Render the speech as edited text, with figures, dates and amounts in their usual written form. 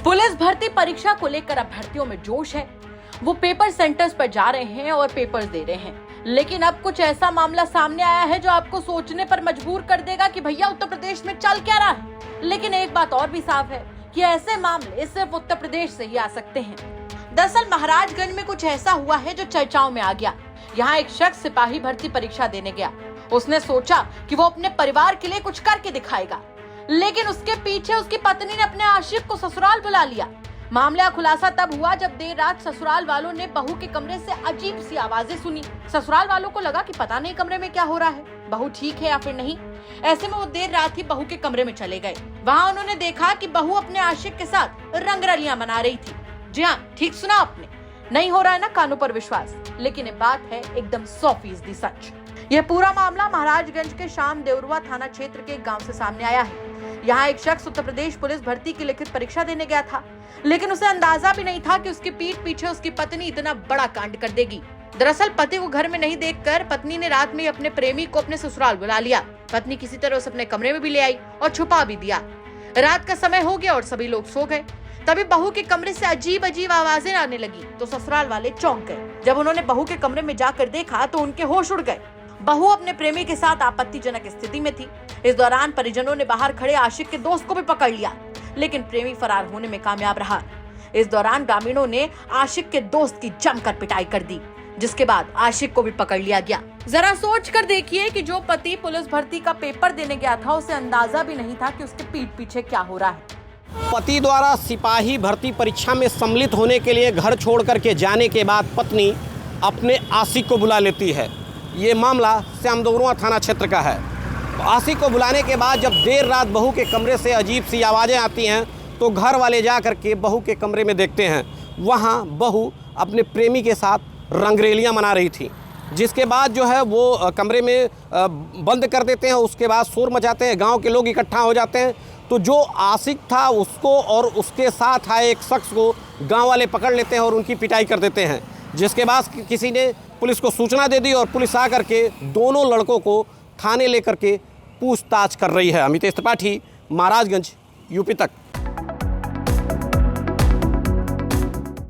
Police भर्ती परीक्षा को लेकर अभ्यर्थियों में जोश है। वो पेपर सेंटर्स पर जा रहे हैं और पेपर्स दे रहे हैं। लेकिन अब कुछ ऐसा मामला सामने आया है जो आपको सोचने पर मजबूर कर देगा कि भैया उत्तर प्रदेश में चल क्या रहा है। लेकिन एक बात और भी साफ है कि ऐसे मामले सिर्फ उत्तर प्रदेश से ही आ सकते हैं। दरअसल महाराजगंज में कुछ ऐसा हुआ है जो चर्चाओं में आ गया। यहाँ एक शख्स सिपाही भर्ती परीक्षा देने गया। उसने सोचा कि वो अपने परिवार के लिए कुछ करके दिखाएगा, लेकिन उसके पीछे उसकी पत्नी ने अपने आशिक को ससुराल बुला लिया। मामले का खुलासा तब हुआ जब देर रात ससुराल वालों ने बहू के कमरे से अजीब सी आवाजें सुनी। ससुराल वालों को लगा कि पता नहीं कमरे में क्या हो रहा है, बहू ठीक है या फिर नहीं। ऐसे में वो देर रात ही बहू के कमरे में चले गए। वहाँ उन्होंने देखा कि बहू अपने आशिक के साथ रंगरलियां मना रही थी। जी हाँ, ठीक सुना आपने। नहीं हो रहा है ना कानों पर विश्वास, लेकिन ये बात है एकदम 100% सच। यह पूरा मामला महाराजगंज के शाम देवरुआ थाना क्षेत्र के एक गांव से सामने आया है। यहाँ एक शख्स उत्तर प्रदेश पुलिस भर्ती की लिखित परीक्षा देने गया था, लेकिन उसे अंदाजा भी नहीं था कि उसकी पीठ पीछे उसकी पत्नी इतना बड़ा कांड कर देगी। दरअसल पति को घर में नहीं देखकर पत्नी ने रात में अपने प्रेमी को अपने ससुराल बुला लिया। पत्नी किसी तरह उसे अपने कमरे में भी ले आई और छुपा भी दिया। रात का समय हो गया और सभी लोग सो गए। तभी बहू के कमरे से अजीब अजीब आवाजें आने लगी तो ससुराल वाले चौंक गए। जब उन्होंने बहू के कमरे में जाकर देखा तो उनके होश उड़ गए। बहू अपने प्रेमी के साथ आपत्तिजनक स्थिति में थी। इस दौरान परिजनों ने बाहर खड़े आशिक के दोस्त को भी पकड़ लिया, लेकिन प्रेमी फरार होने में कामयाब रहा। इस दौरान ग्रामीणों ने आशिक के दोस्त की जमकर पिटाई कर दी, जिसके बाद आशिक को भी पकड़ लिया गया। जरा सोच कर देखिए कि जो पति पुलिस भर्ती का पेपर देने गया था, उसे अंदाजा भी नहीं था कि उसके पीठ पीछे क्या हो रहा है। पति द्वारा सिपाही भर्ती परीक्षा में सम्मिलित होने के लिए घर छोड़ करके जाने के बाद पत्नी अपने आशिक को बुला लेती है। ये मामला श्यामदेवरुआ थाना क्षेत्र का है। आशिक को बुलाने के बाद जब देर रात बहू के कमरे से अजीब सी आवाज़ें आती हैं तो घर वाले जा कर के बहू के कमरे में देखते हैं। वहाँ बहू अपने प्रेमी के साथ रंगरेलियाँ मना रही थी, जिसके बाद जो है वो कमरे में बंद कर देते हैं। उसके बाद शोर मचाते हैं, गांव के लोग इकट्ठा हो जाते हैं। तो जो आशिक था उसको और उसके साथ आए एक शख्स को गांव वाले पकड़ लेते हैं और उनकी पिटाई कर देते हैं, जिसके बाद किसी ने पुलिस को सूचना दे दी और पुलिस आ करके दोनों लड़कों को थाने लेकर के पूछताछ कर रही है। अमितेश त्रिपाठी, महाराजगंज, यूपी तक।